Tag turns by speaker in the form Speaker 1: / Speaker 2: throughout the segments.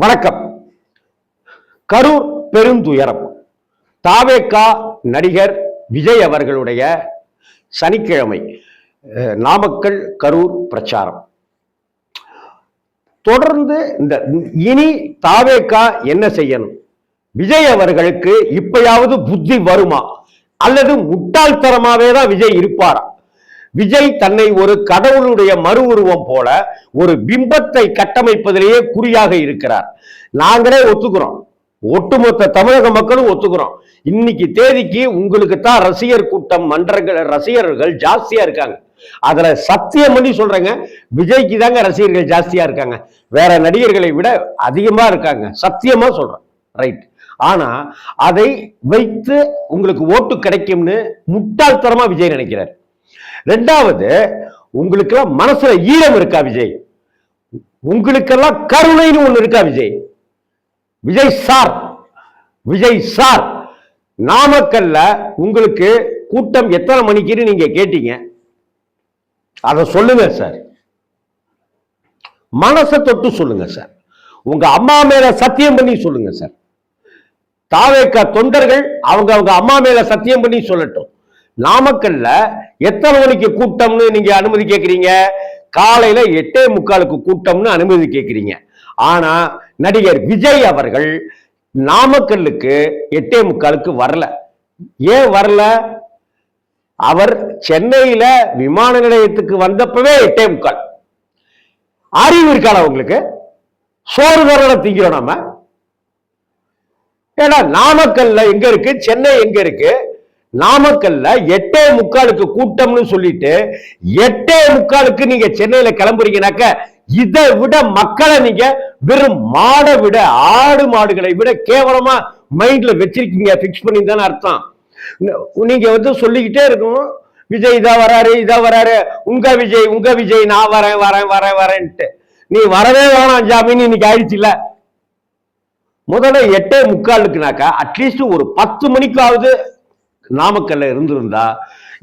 Speaker 1: வணக்கம். கரூர் பெருந்துயரம். தாவேகா நடிகர் விஜய் அவர்களுடைய சனிக்கிழமை நாமக்கல் கரூர் பிரச்சாரம் தொடர்ந்து இனி தாவேகா என்ன செய்யணும்? விஜய் அவர்களுக்கு இப்பயாவது புத்தி வருமா அல்லது முட்டாள்தனமாவே தான் விஜய் இருப்பாரா? விஜய் தன்னை ஒரு கடவுளுடைய மறு உருவம் போல ஒரு பிம்பத்தை கட்டமைப்பதிலேயே குறியாக இருக்கிறார். நாங்களே ஒத்துக்கிறோம், ஒட்டுமொத்த தமிழக மக்களும் ஒத்துக்கிறோம். இன்னைக்கு தேதிக்கு உங்களுக்கு தான் ரசிகர் கூட்டம் ரசிகர்கள் ஜாஸ்தியா இருக்காங்க. அதுல சத்தியம் பண்ணி சொல்றேங்க, விஜய்க்கு தாங்க ரசிகர்கள் ஜாஸ்தியா இருக்காங்க. வேற நடிகர்களை விட அதிகமா இருக்காங்க, சத்தியமா சொல்றேன். ரைட். ஆனா அதை வைத்து உங்களுக்கு ஓட்டு கிடைக்கும்னு முட்டாள்தனமா விஜய் நினைக்கிறார். ரெண்டாவது, உங்களுக்கெல்லாம் மனசுல ஈரம் இருக்கா விஜய்? உங்களுக்கெல்லாம் கருணைன்னு ஒண்ணு இருக்கா விஜய்? விஜய் சார் நாமக்கல்ல உங்களுக்கு கூட்டம் எத்தனை மணிக்குன்னு நீங்க கேட்டீங்க, அத சொல்லுங்க சார். மனசை தொட்டு சொல்லுங்க சார். உங்க அம்மா மேல சத்தியம் பண்ணி சொல்லுங்க சார். தாவேகா தொண்டர்கள் அவங்க அம்மா மேல சத்தியம் பண்ணி சொல்லட்டும். நாமக்கல்ல எத்தனை மணிக்கு கூட்டம்னு நீங்க அனுமதி கேட்கிறீங்க? காலையில 8:45 கூட்டம்னு அனுமதி கேட்கிறீங்க. ஆனா நடிகர் விஜய் அவர்கள் நாமக்கல்லுக்கு 8:45 வரல. ஏன் வரல? அவர் சென்னையில விமான நிலையத்துக்கு வந்தப்பவே 8:45. அறிவு இருக்காளா உங்களுக்கு? சோறு தரல திங்கிறோம் நாம. ஏன்னா நாமக்கல்ல எங்க இருக்கு, சென்னை எங்க இருக்கு? நாமக்கல்ல 8:45 கூட்டம்னு சொல்லிட்டு 8:45 நீங்க சென்னையில கிளம்புறீங்கனாக்க, இதை விட மக்களை நீங்க வெறும் மாடை விட, ஆடு மாடுகளை விட கேவலமா மைண்ட்ல வச்சிருக்கீங்க, பிக்ஸ் பண்ணி தானே அர்த்தம். நீங்க சொல்லிக்கிட்டே இருக்கணும், விஜய் இதா வராரு, உங்க விஜய் நான் வரேன்ட்டு. நீ வரவே வேணாம் ஜாமீன் இன்னைக்கு ஆயிடுச்சு இல்ல. முதல்ல 8:45னாக்கா அட்லீஸ்ட் ஒரு 10 மணிக்காவது நாமக்கல்ல இருந்திருந்தா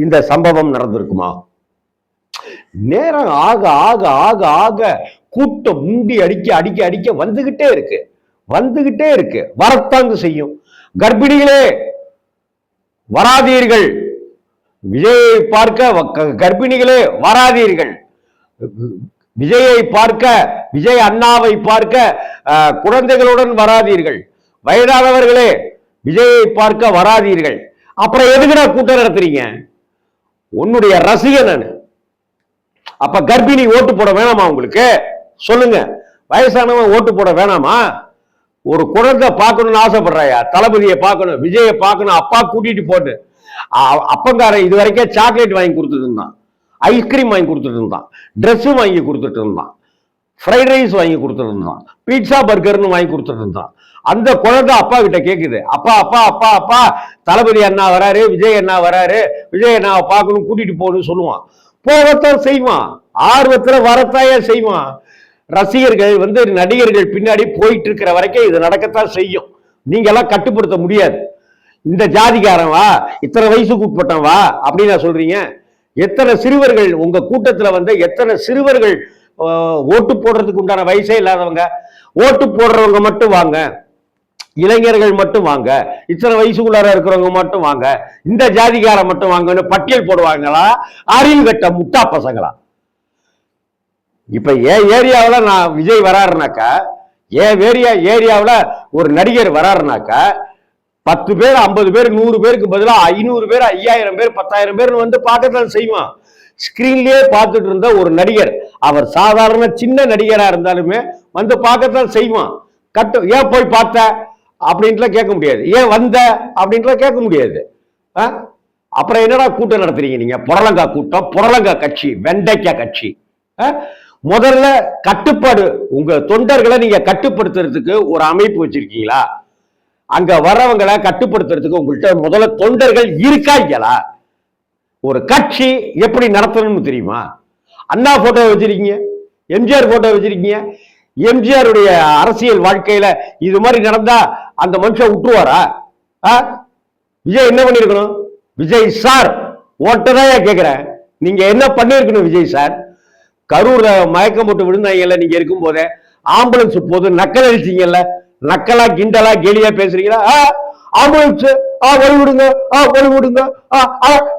Speaker 1: இந்த சம்பவம் நடந்திருக்குமா? நேரம் ஆக ஆக ஆக ஆக கூட்டம் முண்டி அடிக்க வந்துகிட்டே இருக்கு. வரத்தாங்க செய்யும். கர்ப்பிணிகளே வராதீர்கள், விஜயை பார்க்க கர்ப்பிணிகளே வராதீர்கள், விஜயை பார்க்க, விஜய் அண்ணாவை பார்க்க குழந்தைகளுடன் வராதீர்கள், வயதானவர்களே விஜயை பார்க்க வராதீர்கள். அப்புறம் எதுக்குடா கூட்டம் நடத்துறீங்க? உன்னுடைய ரசிகன். அப்ப கர்ப்பிணி ஓட்டு போட வேணாமா உங்களுக்கு? சொல்லுங்க. வயசானவன் ஓட்டு போட வேணாமா? ஒரு குழந்தை பார்க்கணும்னு ஆசைப்படுறாயா? தளபதியை பார்க்கணும், விஜயை பார்க்கணும், அப்பா கூட்டிட்டு போட்டு. அப்பங்காரன் இது வரைக்கும் சாக்லேட் வாங்கி கொடுத்துட்டு இருந்தான், ஐஸ்கிரீம் வாங்கி கொடுத்துட்டு இருந்தான், ட்ரெஸ் வாங்கி கொடுத்துட்டு இருந்தான், ஃப்ரைட் ரைஸ் வாங்கி கொடுத்துட்டு இருந்தான், பீட்சா பர்கர்னு வாங்கி கொடுத்துட்டு இருந்தான். அந்த குழந்தை அப்பா கிட்ட கேக்குது, அப்பா அப்பா அப்பா அப்பா தளபதி அண்ணா வராரு, விஜய் அண்ணா வராரு, விஜய் அண்ணாவை பார்க்கணும், கூட்டிட்டு போகணும்னு சொல்லுவான். போகத்தான் செய்வான், ஆர்வத்துல வரத்தாயே செய்வான். ரசிகர்கள் நடிகர்கள் பின்னாடி போயிட்டு இருக்கிற வரைக்கும் இது நடக்கத்தான் செய்யும். நீங்க எல்லாம் கட்டுப்படுத்த முடியாது. இந்த ஜாதிகாரன் வா, இத்தனை வயசுக்கு உட்பட்டவன் வா அப்படின்னு சொல்றீங்க. எத்தனை சிறுவர்கள் உங்க கூட்டத்துல எத்தனை சிறுவர்கள் ஓட்டு போடுறதுக்கு உண்டான வயசே இல்லாதவங்க, ஓட்டு போடுறவங்க மட்டும் வாங்க, இளைஞர்கள் மட்டும் வாங்க, இத்தனை வயசுக்குள்ளார இருக்கிறவங்க மட்டும் வாங்க, இந்த ஜாதிகார மட்டும் வாங்கன்னு பட்டியல் போடுவாங்களா? அறிவு கட்ட முட்டா பசங்களா? இப்ப என் ஏரியாவில் நான் விஜய் வராருனாக்கா, என் ஏரியாவில் ஒரு நடிகர் வராருனாக்கா 10 பேர் 50 பேர் 100 பேருக்கு பதிலாக 500 பேர் 5000 பேர் 10,000 பேர் பார்க்கத்தான் செய்வான். ஸ்கிரீன்லயே பார்த்துட்டு இருந்த ஒரு நடிகர், அவர் சாதாரண சின்ன நடிகரா இருந்தாலுமே பார்க்கத்தான் செய்வான். ஏன் போய் பார்த்த அப்படின்ட்டுலாம் கேட்க முடியாது, ஏன் வந்த அப்படின்ட்டுலாம் கேட்க முடியாது. அப்புறம் என்னடா கூட்டம் நடத்துறீங்க நீங்க? புடலங்கா கூட்டம், புடலங்கா கட்சி, வெண்டைக்காய் கட்சி. முதல்ல கட்டுப்பாடு, உங்க தொண்டர்களை நீங்க கட்டுப்படுத்துறதுக்கு ஒரு அமைப்பு வச்சிருக்கீங்களா? அங்க வர்றவங்களை கட்டுப்படுத்துறதுக்கு உங்கள்கிட்ட முதல்ல தொண்டர்கள் இருக்காங்களா? ஒரு கட்சி எப்படி நடத்தணும்னு தெரியுமா? அண்ணா போட்டோ வச்சிருக்கீங்க, எம்ஜிஆர் போட்டோ வச்சிருக்கீங்க. எம்ஜிஆருடைய அரசியல் வாழ்க்கையில இது மாதிரி நடந்தா அந்த மனுஷன் விட்டுருவாரா? விஜய் என்ன பண்ணிருக்கணும்? விஜய் சார் ஓட்டதான் கேட்கிறேன், நீங்க என்ன பண்ணிருக்கணும் விஜய் சார்? கரூர்ல மயக்கம் போட்டு விழுந்தாங்கல்ல நீங்க இருக்கும் போதே, ஆம்புலன்ஸ் போது நக்கல் அடிச்சீங்கல்ல, நக்கலா கிண்டலா கேலியா பேசுறீங்களா? ஆம்புலன்ஸ் வழி விடுங்க, வழி விடுங்க,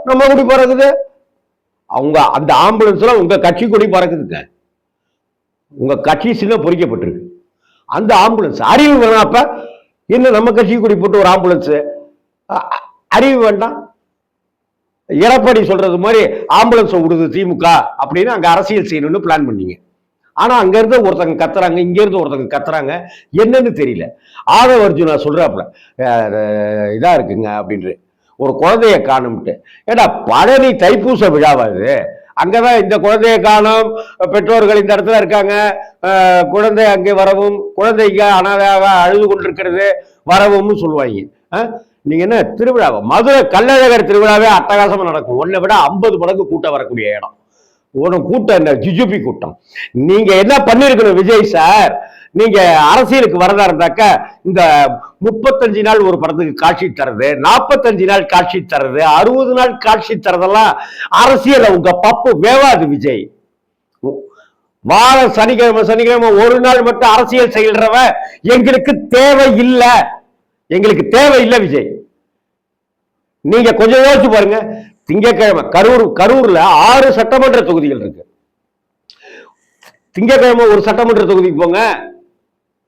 Speaker 1: நம்ம குடி பறக்குது. அவங்க அந்த ஆம்புலன்ஸ்ல உங்க கட்சி கொடி பறக்குதுங்க. உங்க கட்சி சின்ன பொறிக்கப்பட்டிருக்கு. அந்த ஆம்புலன்ஸ் அறிவு வேணாம். அப்ப என்ன நம்ம கட்சி கொடி போட்டு ஒரு ஆம்புலன்ஸ் அறிவு வேண்டாம்? எடப்பாடி சொல்றது மாதிரி ஆம்புலன்ஸ் விடுது திமுக அப்படின்னு அங்க அரசியல் செய்யணும்னு பிளான் பண்ணீங்க. ஆனா அங்க இருந்து ஒருத்தங்க கத்துறாங்க, இங்க இருந்து ஒருத்தங்க கத்துறாங்க, என்னன்னு தெரியல. ஆதவ அர்ஜுனா சொல்றாப்ல இதா இருக்குங்க அப்படின்ற ஒரு குழந்தைய காணும்ட்டு. ஏடா பழனி தைப்பூச விழாவாது, அங்கதான் இந்த குழந்தைய காணும், பெற்றோர்கள் இந்த இடத்துல இருக்காங்க, குழந்தை அங்கே வரவும், குழந்தைங்க அனாதையாக அழுது கொண்டிருக்கிறது வரவும் சொல்லுவாங்க. நீங்க என்ன திருவிழாவை, மதுரை கள்ளழகர் திருவிழாவே அட்டகாசமா நடக்கும். ஒன்னை விட 50 மடங்கு கூட்டம் வரக்கூடிய இடம். ஒரு கூட்டம் என்ன ஜிஜுபி கூட்டம். நீங்க என்ன பண்ணிருக்கணும் விஜய் சார், நீங்க அரசியலுக்கு வரதா இருந்தாக்க இந்த 35 நாள் ஒரு படத்துக்கு காட்சி தரது, 45 நாள் காட்சி தரது, 60 நாள் காட்சி தரதெல்லாம் அரசியல் உங்க பப்பு வேவாது விஜய். வார சனிக்கிழமை சனிக்கிழமை ஒரு நாள் மட்டும் அரசியல் செய்யறவ எங்களுக்கு தேவை இல்லை, எங்களுக்கு தேவை இல்லை விஜய். நீங்க கொஞ்சம் யோசிச்சு பாருங்க. திங்கக்கிழமை கரூர்ல 6 சட்டமன்ற தொகுதிகள் இருக்கு. திங்கக்கிழமை ஒரு சட்டமன்ற தொகுதிக்கு போங்க,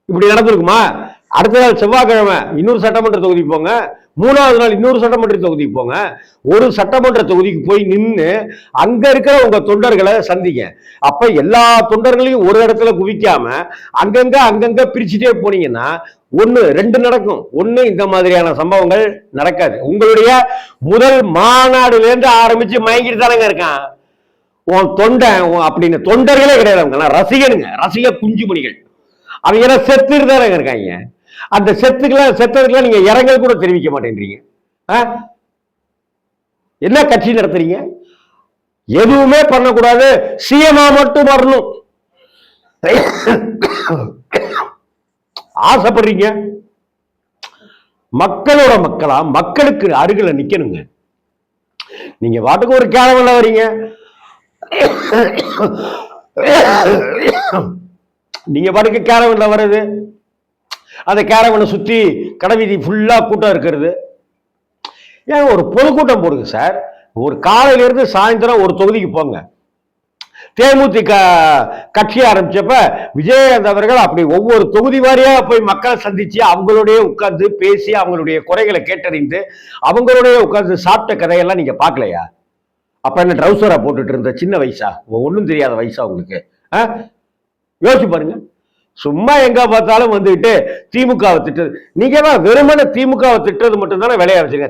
Speaker 1: இப்படி நடந்திருக்குமா? அடுத்த நாள் செவ்வாய்க்கிழமை இன்னொரு சட்டமன்ற தொகுதிக்கு போங்க, 3வது நாள் இன்னொரு சட்டமன்ற தொகுதிக்கு போங்க. ஒரு சட்டமன்ற தொகுதிக்கு போய் நின்று அங்க இருக்கிற உங்க தொண்டர்களை சந்திங்க. அப்ப எல்லா தொண்டர்களையும் ஒரு இடத்துல குவிக்காம அங்கங்க பிரிச்சுட்டே போனீங்கன்னா ஒண்ணு 2 நடக்கும். ஒண்ணு இந்த மாதிரியான சம்பவங்கள் நடக்காது. உங்களுடைய முதல் மாநாடுல இருந்து ஆரம்பிச்சு மயங்கிட்டு தானங்க இருக்கான் உன் தொண்டன் அப்படின்னு. தொண்டர்களே கிடையாது, ரசிகனுங்க, ரசிக குஞ்சுமணிகள். அவங்க செத்துட்டு தானங்க இருக்காங்க. அந்த செத்ததுக்கெல்லாம் நீங்க இரங்கல் கூட தெரிவிக்க மாட்டேன்றீங்க. என்ன கட்சி நடத்துறீங்க? எதுவுமே பண்ணக்கூடாது, சிஎம்ஆ மட்டும் வரணும் ஆசைப்படுறீங்க. மக்களோட மக்களா மக்களுக்கு அருகில நிக்கணுங்க. நீங்க வாட்டுக்கு ஒரு கேரவன்ல வரீங்க, நீங்க பாட்டுக்கு கேரவன்ல வர்றது, அந்த கேரவனை சுத்தி கடைவீதி ஃபுல்லா கூட்டம் இருக்கிறது. ஏன் ஒரு பொதுக்கூட்டம் போடுங்க சார். ஒரு காலையில இருந்து சாயந்தரம் ஒரு தொகுதிக்கு போங்க. தேமுதிக கட்சி ஆரம்பிச்சப்ப விஜயகாந்த் அவர்கள் அப்படி ஒவ்வொரு தொகுதி வாரியா போய் மக்களை சந்திச்சு அவங்களுடைய உட்கார்ந்து பேசி அவங்களுடைய குறைகளை கேட்டறிந்து அவங்களுடைய உட்கார்ந்து சாப்பிட்ட கதையெல்லாம் நீங்க பார்க்கலையா? அப்ப என்ன ட்ரௌசரா போட்டுட்டு இருந்த சின்ன வயசா, ஒன்றும் தெரியாத வயசா உங்களுக்கு? யோசிச்சு பாருங்க. சும்மா எங்க பார்த்தாலும் வந்துட்டு திமுகவை திட்டது. நீங்க தான் வெறுமன திமுகவை திட்டுறது மட்டும் தானே வேலையா வச்சிருக்க.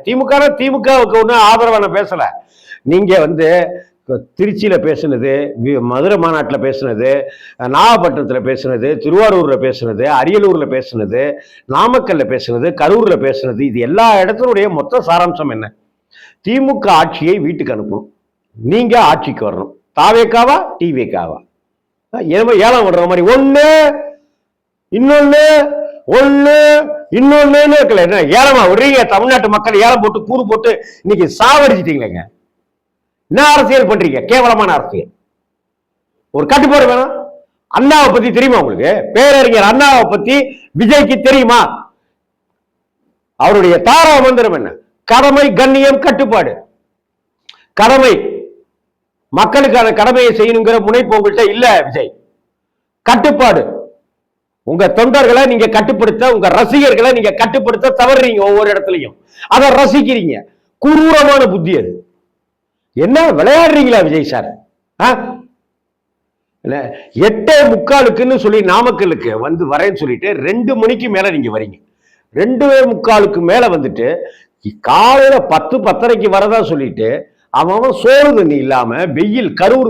Speaker 1: திமுகவுக்கு ஒன்றும் ஆதரவான பேசல. நீங்க திருச்சியில பேசுனது, மதுரை மாநாட்டில் பேசுனது, நாகப்பட்டினத்தில் பேசுனது, திருவாரூர்ல பேசுனது, அரியலூர்ல பேசுனது, நாமக்கல்ல பேசுனது, கரூர்ல பேசுனது, இது எல்லா இடத்தினுடைய மொத்த சாராம்சம் என்ன? திமுக ஆட்சியை வீட்டுக்கு அனுப்பணும், நீங்க ஆட்சிக்கு வரணும். தாவேக்காவா டிவேக்காவா? ஏலம் விடுற மாதிரி ஒண்ணு இன்னொன்னு இருக்கல. என்ன ஏலமா விடுறீங்க? தமிழ்நாட்டு மக்கள் ஏலம் போட்டு கூறு போட்டு இன்னைக்கு சாவடிச்சிட்டீங்களேங்க. என்ன அரசியல் பண்றீங்க? கேவலமான அரசியல். ஒரு கட்டுப்பாடு வேணாம். அண்ணாவை பத்தி தெரியுமா உங்களுக்கு? பேரறிஞர் அண்ணாவை பத்தி விஜய்க்கு தெரியுமா? அவருடைய தாரா மந்திரம் என்ன? கடமை, கண்ணியம், கட்டுப்பாடு. கடமை, மக்களுக்கான கடமையை செய்யணுங்கிற முனைப்பு உங்கள்கிட்ட இல்ல விஜய். கட்டுப்பாடு, உங்க தொண்டர்களை நீங்க கட்டுப்படுத்த, உங்க ரசிகர்களை நீங்க கட்டுப்படுத்த தவறுறீங்க. ஒவ்வொரு இடத்துலையும் அதை ரசிக்கிறீங்க. குரூரமான புத்தி அது. என்ன விளையாடுறீங்களா விஜய் சார்? 8:45 சொல்லி நாமக்கலுக்கு வரேன்னு சொல்லிட்டு 2 மணிக்கு மேல நீங்க வரீங்க. 2:45 மேல வந்துட்டு காலையில 10:30 வரதா சொல்லிட்டு அவன் சோறு தண்ணி இல்லாம வெயில். கரூர்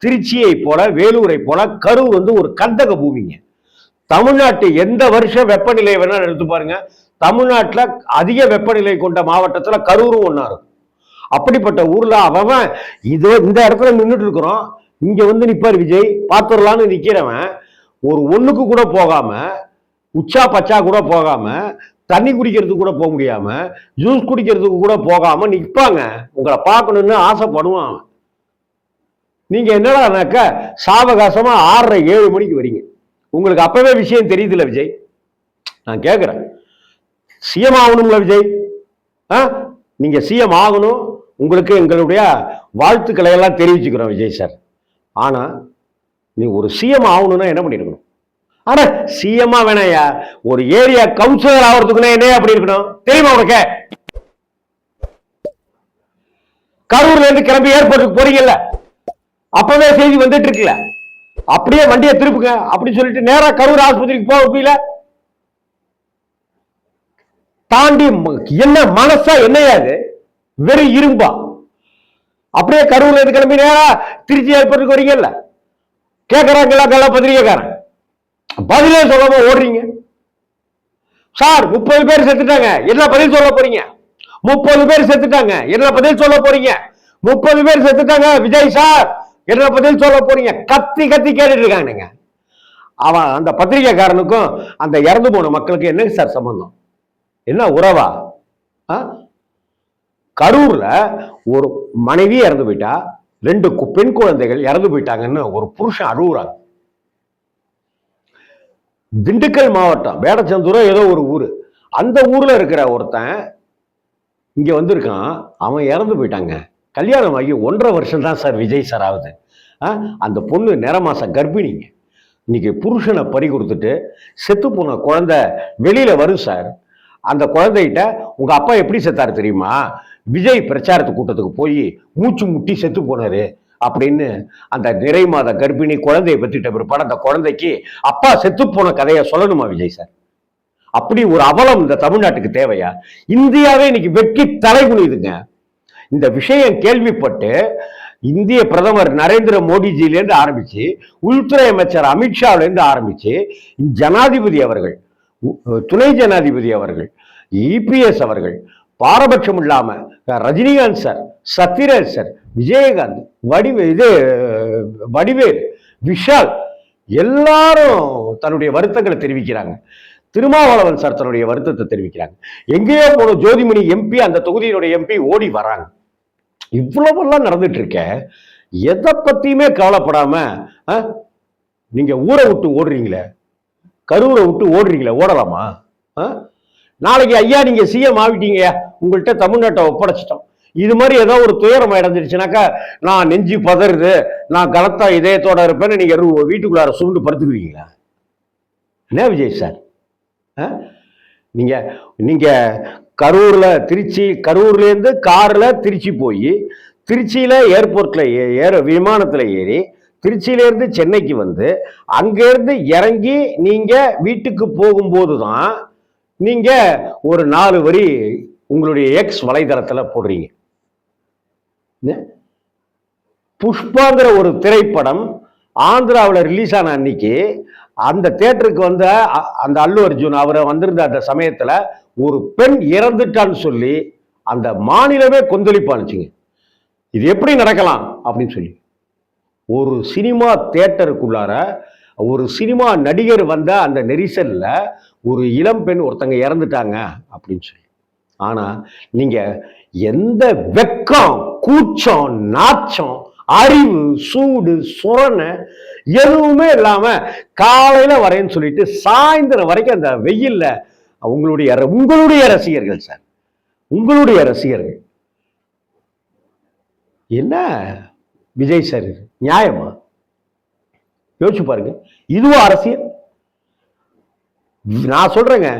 Speaker 1: திருச்சியை போல, வேலூரை போல கரூர் ஒரு கந்தக பூமிங்க. தமிழ்நாட்டு எந்த வருஷம் வெப்பநிலை வேணா எடுத்து பாருங்க, தமிழ்நாட்டுல அதிக வெப்பநிலை கொண்ட மாவட்டத்துல கரூரும் ஒன்னா இருக்கும். அப்படிப்பட்ட ஊர்ல அவன் இந்த இடத்துல நின்றுட்டு இருக்கிறோம். இங்க நிப்பார் விஜய், பார்த்துடலான்னு நிக்கிறவன் ஒரு ஒண்ணுக்கு கூட போகாம, உச்சா பச்சா கூட போகாம, தண்ணி குடிக்கிறதுக்கு கூட போக முடியாம, ஜூஸ் குடிக்கிறதுக்கு கூட போகாம நிற்பாங்க. உங்களை பார்க்கணும்னு ஆசைப்படுவான். நீங்க என்னடானாக்க சாவகாசமா 6:30 7 மணிக்கு வரீங்க. உங்களுக்கு அப்பவே விஷயம் தெரியுதுல்ல விஜய். நான் கேட்கிறேன், சிஎம் ஆகணும்ல விஜய். நீங்க சிஎம் ஆகணும், உங்களுக்கு எங்களுடைய வாழ்த்துக்களை எல்லாம் தெரிவிச்சுக்கிறோம் விஜய் சார். ஆனா நீ ஒரு சிஎம் ஆகணும்னா என்ன பண்ணிருக்கணும்? ஆனா சிஎம்மா வேணாயா, ஒரு ஏரியா கவுன்சிலர் ஆகிறதுக்குன்னா என்ன அப்படி இருக்கணும் தெரியுமா உனக்கு? கரூர்ல இருந்து கிளம்பி ஏர்போர்ட்டுக்கு போறீங்கல்ல, அப்பவே செய்தி வந்துட்டு இருக்குல்ல, அப்படியே வண்டியை திருப்புங்க அப்படின்னு சொல்லிட்டு நேரா கரூர் ஆஸ்பத்திரிக்கு போக முடியல. தாண்டி என்ன மனசா என்னையாது, வெறும் இரும்பா. அப்படியே கரூர்ல இருந்து கிளம்பி நேரா திருச்சி ஏர்போர்ட்டுக்கு வரீங்கல்ல, கேட்கறாங்களா பத்திரிகைக்காரன், பதிலே சொல்லாம ஓடுறீங்க. சார் 30 பேர் செத்துட்டாங்க, என்ன பதில் சொல்ல போறீங்க? 30 பேர் செத்துட்டாங்க, என்ன பதில் சொல்ல போறீங்க? 30 பேர் செத்துட்டாங்க விஜய் சார், என்ன பதில் சொல்ல போறீங்க? கத்தி கத்தி கேட்டுட்டு இருக்காங்க. அவன் அந்த பத்திரிகைக்காரனுக்கும் அந்த இறந்து போன மக்களுக்கு என்ன சார் சம்பந்தம்? என்ன உறவா? கரூர்ல ஒரு மனைவி இறந்து போயிட்டா, 2 பெண் குழந்தைகள் இறந்து போயிட்டாங்கன்னு ஒரு புருஷன் அழுகுறாங்க. திண்டுக்கல் மாவட்டம் வேடச்சந்தூரம் ஏதோ ஒரு ஊரு, அந்த ஊர்ல இருக்கிற ஒருத்தன் இங்க வந்திருக்கான், அவன் இறந்து போயிட்டாங்க. கல்யாணம் ஆகி 1.5 வருஷம் தான் சார் விஜய் சார் ஆகுது. அந்த பொண்ணு நிறமாச கர்ப்பிணிங்க. இன்னைக்கு புருஷனை பறி கொடுத்துட்டு செத்து போன குழந்தை வெளியில வரும் சார். அந்த குழந்தைகிட்ட உங்க அப்பா எப்படி செத்தாரு தெரியுமா? விஜய் பிரச்சாரத்து கூட்டத்துக்கு போய் மூச்சு முட்டி செத்து போனாரு அப்படின்னு அந்த நிறை மாத கர்ப்பிணி குழந்தையை பத்திட்ட பிற்பாடு அந்த குழந்தைக்கு அப்பா செத்து போன கதையை சொல்லணுமா விஜய் சார்? அப்படி ஒரு அவலம் இந்த தமிழ்நாட்டுக்கு தேவையா? இந்தியாவே இன்னைக்கு வெட்கி தலைகுனிதுங்க. இந்த விஷயம் கேள்விப்பட்டு இந்திய பிரதமர் நரேந்திர மோடிஜியிலேருந்து ஆரம்பிச்சு, உள்துறை அமைச்சர் அமித்ஷாவிலேருந்து ஆரம்பிச்சு, ஜனாதிபதி அவர்கள், துணை ஜனாதிபதி அவர்கள், இபிஎஸ் அவர்கள், பாரபட்சம் இல்லாம ரஜினிகாந்த் சார், சத்யராஜ் சார், விஜயகாந்த், வடிவேல், விஷால் எல்லாரும் தன்னுடைய வருத்தங்களை தெரிவிக்கிறாங்க. திருமாவளவன் சார் தன்னுடைய வருத்தத்தை தெரிவிக்கிறாங்க. எங்கேயோ போன ஜோதிமணி எம்பி, அந்த தொகுதியினுடைய எம்பி ஓடி வராங்க. இவ்வளவெல்லாம் நடந்துட்டு இருக்க, எதை பத்தியுமே கவலைப்படாம நீங்க ஊரை விட்டு ஓடுறீங்களே, கரூரை விட்டு ஓடுறீங்களே, ஓடலாமா? நாளைக்கு ஐயா நீங்க சிஎம் ஆகிட்டீங்க, உங்கள்கிட்ட தமிழ்நாட்டை ஒப்படைச்சிட்டோம், இது மாதிரி ஏதோ ஒரு துயரம் அடைஞ்சிருச்சுனாக்கா நான் நெஞ்சு பதறுது, நான் கலத்தா இதயத்தோட இருப்பேன்னு நீங்க வீட்டுக்குள்ளார சுருண்டு படுத்துக்குவீங்களா? என்ன விஜய் சார், நீங்க நீங்க கரூர்ல திருச்சி, கரூர்ல இருந்து கார்ல திருச்சி போய், திருச்சியில ஏர்போர்ட்ல விமானத்துல ஏறி திருச்சியில இருந்து சென்னைக்கு வந்து அங்கிருந்து இறங்கி நீங்க வீட்டுக்கு போகும்போது தான் நீங்க ஒரு 4 வரி உங்களுடைய எக்ஸ் வலைதளத்துல போடுறீங்க. புஷ்பாங்கிற ஒரு திரைப்படம் ஆந்திராவில் ரிலீஸ் ஆன அன்னைக்கு அந்த தியேட்டருக்கு வந்த அந்த அல்லு அர்ஜுன் அவரை வந்திருந்த அந்த சமயத்துல ஒரு பெண் இறந்துட்டான்னு சொல்லி அந்த மாநிலமே கொந்தளிப்பானுச்சுங்க. இது எப்படி நடக்கலாம் அப்படின்னு சொல்லி, ஒரு சினிமா தியேட்டருக்குள்ளார ஒரு சினிமா நடிகர் வந்த அந்த நெரிசல்ல ஒரு இளம் பெண் ஒருத்தங்க இறந்துட்டாங்க அப்படின்னு சொல்லி. ஆனா நீங்க எந்த வெக்கம், கூச்சம், நாச்சம், அறிவு, சூடு, சுரணை எதுவுமே இல்லாம காலையில வரேன்னு சொல்லிட்டு சாயந்தரம் வரைக்கும் அந்த வெயில்ல உங்களுடைய ரசிகர்கள் சார், உங்களுடைய ரசிகர்கள் என்ன விஜய் சார், நியாயமா? யோசிச்சு பாருங்க. இதுவும் அரசியல். நான் சொல்றேங்க,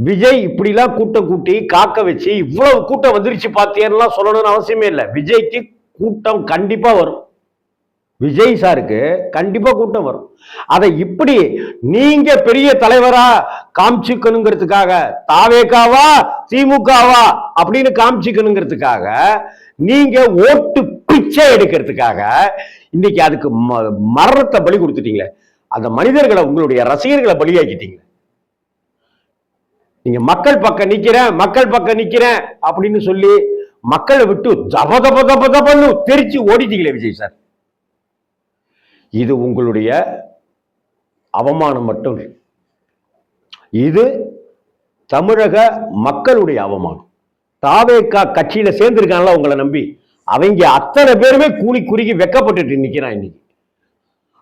Speaker 1: விஜய் இப்படிலாம் கூட்டம் கூட்டி காக்க வச்சு இவ்வளவு கூட்டம் வந்துருச்சு பாத்தியெல்லாம் சொல்லணும்னு அவசியமே இல்லை. விஜய்க்கு கூட்டம் கண்டிப்பா வரும், விஜய் சாருக்கு கண்டிப்பா கூட்டம் வரும். அதை இப்படி நீங்க பெரிய தலைவரா காமிச்சுக்கணுங்கிறதுக்காக, தாவேகாவா திமுகவா அப்படின்னு காமிச்சுக்கணுங்கிறதுக்காக, நீங்க ஓட்டு பிச்சை எடுக்கிறதுக்காக இன்னைக்கு அதுக்கு மரணத்தை பலி கொடுத்துட்டீங்களே. அந்த மனிதர்களை, உங்களுடைய ரசிகர்களை பலியாக்கிட்டீங்க. நீங்க மக்கள் பக்கம் நிக்கிறேன், மக்கள் பக்கம் நிக்கிறேன் அப்படின்னு சொல்லி மக்களை விட்டு ஜபதபதபதபன்னு தெரிச்சு ஓடிட்டீங்களே விஜய் சார். இது உங்களுடைய அவமானம் மட்டும், இது தமிழக மக்களுடைய அவமானம். தாவேகா கட்சியில சேர்ந்திருக்காங்களா உங்களை நம்பி, அவங்க அத்தனை பேருமே கூலி குறுகி வெக்கப்பட்டு நிக்கிறான் இன்னைக்கு.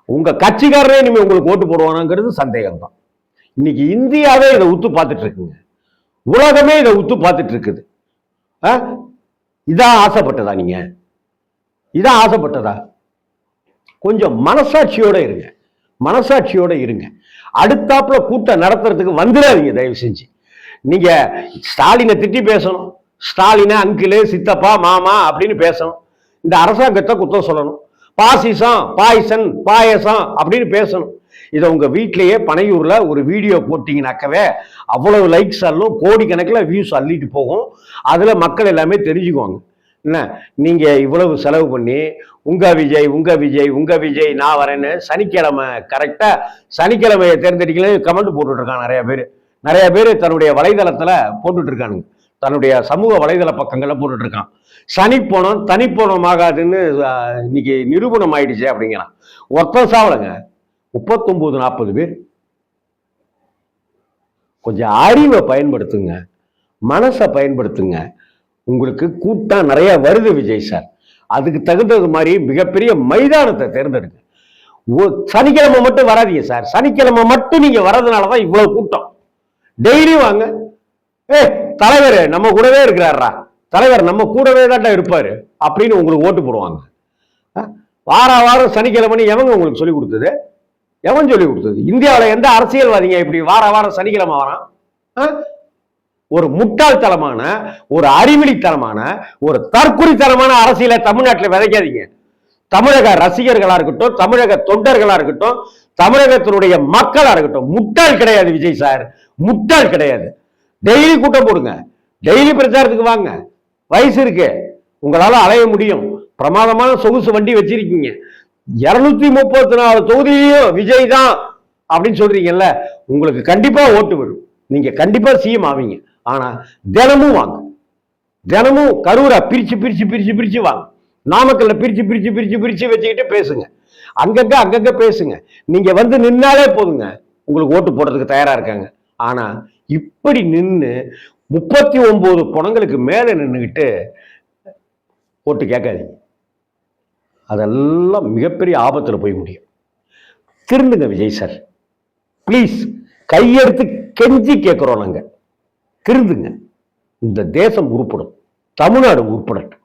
Speaker 1: உங்க கட்சிக்காரரே இனிமே உங்களுக்கு ஓட்டு போடுவானாங்கிறது சந்தேகம் தான். இன்னைக்கு இந்தியாவே இதை உத்து பார்த்துட்டு இருக்குங்க, உலகமே இதை உத்து பார்த்துட்டு இருக்குது. இதான் ஆசைப்பட்டதா? நீங்க இதான் ஆசைப்பட்டதா? கொஞ்சம் மனசாட்சியோட இருங்க, மனசாட்சியோட இருங்க. அடுத்தாப்புல கூட்டம் நடத்துறதுக்கு வந்துடாதீங்க தயவு செஞ்சு. நீங்க ஸ்டாலினை திட்டி பேசணும், ஸ்டாலினை அங்கிளு சித்தப்பா மாமா அப்படின்னு பேசணும், இந்த அரசாங்கத்தை குத்தம் சொல்லணும், பாசிசம் பாய்சன் பாயசம் அப்படின்னு பேசணும். இதை உங்க வீட்டிலேயே பனையூர்ல ஒரு வீடியோ போட்டீங்கன்னாக்கவே அவ்வளவு லைக்ஸ் அள்ளும், கோடிக்கணக்கில் வியூஸ் அள்ளிட்டு போகும். அதுல மக்கள் எல்லாமே தெரிஞ்சுக்குவாங்க. என்ன நீங்க இவ்வளவு செலவு பண்ணி உங்க விஜய் உங்க விஜய் உங்க விஜய் நான் வரேன்னு சனிக்கிழமை கரெக்டா சனிக்கிழமையை தேர்ந்தெடுக்கல கமெண்ட் போட்டுட்டு இருக்காங்க நிறைய பேர் தன்னுடைய வலைதளத்துல போட்டுட்டு இருக்கானுங்க, தன்னுடைய சமூக வலைதள பக்கங்கள்ல போட்டுட்டு இருக்கான். சனிப்போனம் தனிப்போனம் ஆகாதுன்னு இன்னைக்கு நிரூபணம் ஆயிடுச்சு அப்படிங்கிறான். ஒருத்தன் சாவலங்க, 39-40 பேர். கொஞ்சம் அறிவை பயன்படுத்துங்க, மனசை பயன்படுத்துங்க. உங்களுக்கு கூட்டம் நிறைய வருது விஜய் சார், அதுக்கு தகுந்தது மாதிரி மிகப்பெரிய மைதானத்தை தேர்ந்தெடுங்க. சனிக்கிழமை மட்டும் வராதீங்க சார், சனிக்கிழமை மட்டும் நீங்க வர்றதுனாலதான் இவ்வளவு கூட்டம். டெய்லி வாங்க. தலைவர் நம்ம கூடவே இருக்கிறாரா, தலைவர் நம்ம கூடவே தான் இருப்பாரு அப்படின்னு உங்களுக்கு ஓட்டு போடுவாங்க. வாரம் சனிக்கிழமை எவங்க உங்களுக்கு சொல்லி கொடுத்தது? எவன் சொல்லி கொடுத்தது? இந்தியாவில் எந்த அரசியல்வாதிங்க இப்படி வாரம் சனிக்கிழமை வரான்? ஒரு முட்டாள்தனமான, ஒரு அறிவிலித்தனமான, ஒரு தற்குறித்தனமான அரசியலை தமிழ்நாட்டில் விதைக்காதீங்க. தமிழக ரசிகர்களா இருக்கட்டும், தமிழக தொண்டர்களா இருக்கட்டும், தமிழகத்தினுடைய மக்களா இருக்கட்டும், முட்டாள் கிடையாது விஜய் சார், முட்டாள் கிடையாது. டெய்லி கூட்டம் போடுங்க, டெய்லி பிரச்சாரத்துக்கு வாங்க. வயசு இருக்கு, உங்களால அலைய முடியும். பிரமாதமான சொகுசு வண்டி வச்சிருக்கீங்க. 234 தொகுதியும் விஜய் தான் அப்படின்னு சொல்றீங்கல்ல, உங்களுக்கு கண்டிப்பா ஓட்டு வரும், நீங்க கண்டிப்பா சிஎம் ஆவீங்க. ஆனா தினமும் வாங்க, தினமும் கரூரை பிரிச்சு வாங்க, நாமக்கல்ல பிரிச்சு வச்சுக்கிட்டு பேசுங்க, அங்கங்க பேசுங்க. நீங்க வந்து நின்னாலே போதுங்க, உங்களுக்கு ஓட்டு போடுறதுக்கு தயாரா இருக்காங்க. ஆனா இப்படி நின்று 39 பணங்களுக்கு மேல நின்றுகிட்டு ஓட்டு கேட்காதீங்க, அதெல்லாம் மிகப்பெரிய ஆபத்துல போய் முடியும். திருந்துங்க விஜய் சார், பிளீஸ், கையெடுத்து கெஞ்சி கேட்கிறோம் நாங்க, திருந்துங்க. இந்த தேசம் உருப்படும், தமிழ்நாடு உருப்படட்டும்.